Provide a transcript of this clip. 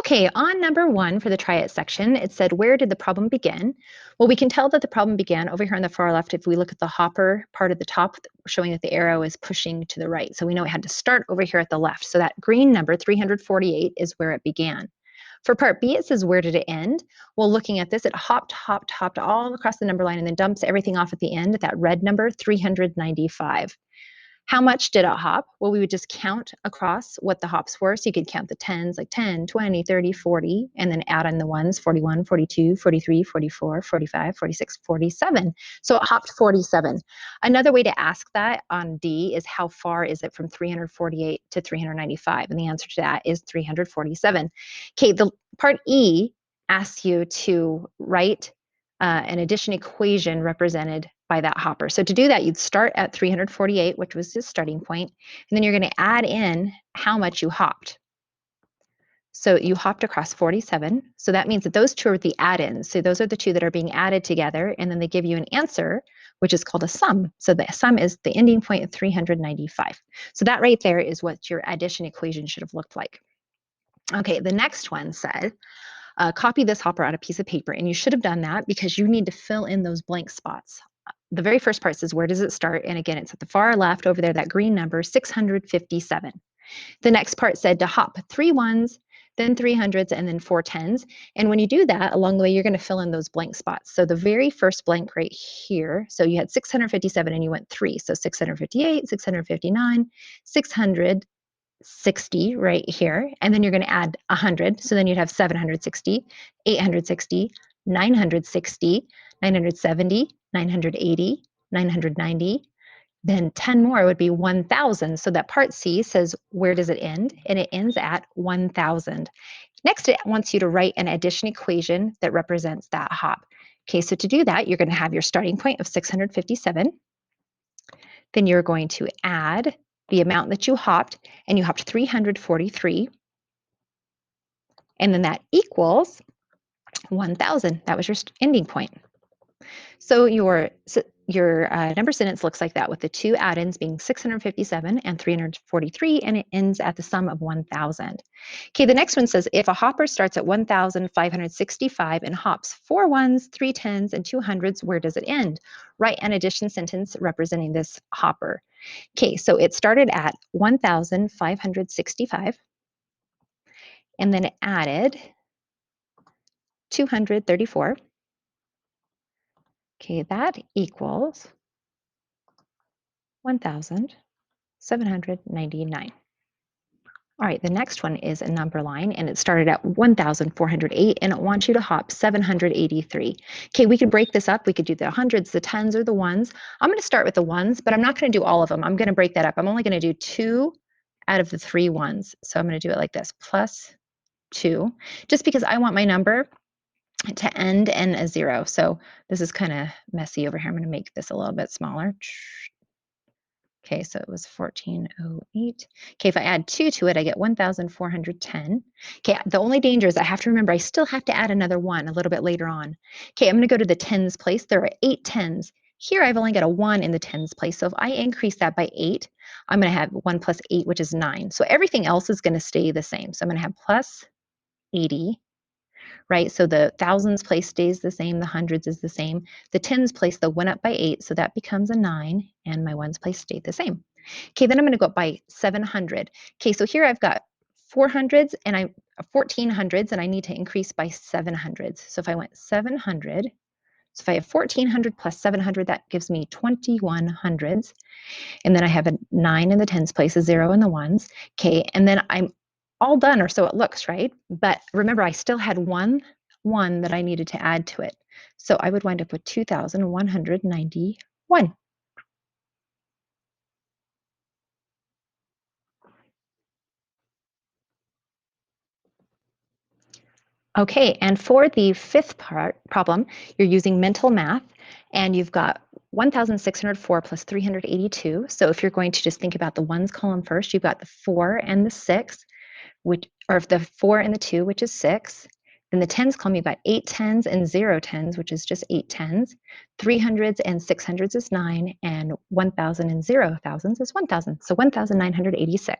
Okay, on number 1 for the try it section, it said, where did the problem begin? Well, we can tell that the problem began over here on the far left if we look at the hopper part at the top, showing that the arrow is pushing to the right. So we know it had to start over here at the left. So that green number, 348, is where it began. For part B, it says, where did it end? Well, looking at this, it hopped all across the number line and then dumps everything off at the end at that red number, 395. How much did it hop? Well, we would just count across what the hops were. So you could count the tens, like 10, 20, 30, 40, and then add in the ones, 41, 42, 43, 44, 45, 46, 47. So it hopped 47. Another way to ask that on D is how far is it from 348 to 395? And the answer to that is 347. Okay, the part E asks you to write an addition equation represented by that hopper. So to do that, you'd start at 348, which was the starting point, and then you're going to add in how much you hopped. So you hopped across 47. So that means that those two are the add-ins. So those are the two that are being added together, and then they give you an answer, which is called a sum. So the sum is the ending point of 395. So that right there is what your addition equation should have looked like. Okay, the next one said, copy this hopper on a piece of paper, and you should have done that because you need to fill in those blank spots. The very first part says, where does it start? And again, it's at the far left over there, that green number, 657. The next part said to hop 3 ones, then 3 hundreds, and then 4 tens. And when you do that, along the way, you're going to fill in those blank spots. So the very first blank right here, so you had 657 and you went 3. So 658, 659, 660 right here. And then you're going to add 100. So then you'd have 760, 860, 960, 970, 980, 990, then 10 more would be 1,000. So that part C says, where does it end? And it ends at 1,000. Next, it wants you to write an addition equation that represents that hop. Okay, so to do that, you're going to have your starting point of 657. Then you're going to add the amount that you hopped, and you hopped 343. And then that equals 1,000. That was your ending point. So your number sentence looks like that, with the two add-ins being 657 and 343, and it ends at the sum of 1,000. Okay, the next one says, if a hopper starts at 1,565 and hops 4 ones, 3 tens, and 2 hundreds, where does it end? Write an addition sentence representing this hopper. Okay, so it started at 1,565, and then it added 234. Okay, that equals 1,799. All right, the next one is a number line, and it started at 1,408, and it wants you to hop 783. Okay, we could break this up. We could do the hundreds, the tens, or the ones. I'm going to start with the ones, but I'm not going to do all of them. I'm going to break that up. I'm only going to do 2 out of the 3 ones. So I'm going to do it like this, plus 2, just because I want my number to end in a 0. So this is kind of messy over here. I'm going to make this a little bit smaller. Okay, so it was 1408. Okay, if I add 2 to it, I get 1,410. Okay, the only danger is I have to remember I still have to add another 1 a little bit later on. Okay, I'm going to go to the tens place. There are 8 tens. Here I've only got a 1 in the tens place. So if I increase that by 8, I'm going to have 1 plus 8, which is 9. So everything else is going to stay the same. So I'm going to have plus 80. Right? So the thousands place stays the same, the hundreds is the same. The tens place, though, went up by 8, so that becomes a 9, and my ones place stayed the same. Okay, then I'm going to go up by 700. Okay, so here I've got 400s and 14 hundreds, and I need to increase by 700s. So if I went 700, so if I have 1400 plus 700, that gives me 2100s. And then I have a 9 in the tens place, a 0 in the ones. Okay, and then I'm all done, or so it looks, right? But remember, I still had one that I needed to add to it. So I would wind up with 2,191. Okay, and for the fifth problem, you're using mental math, and you've got 1,604 plus 382. So if you're going to just think about the ones column first, you've got the 4 and the 6, or the 4 and the 2, which is 6. Then the tens column, you've got 8 tens and 0 tens, which is just 8 tens. 300s and 600s is 9, and 1,000 and 0 thousands is 1,000. So 1,986.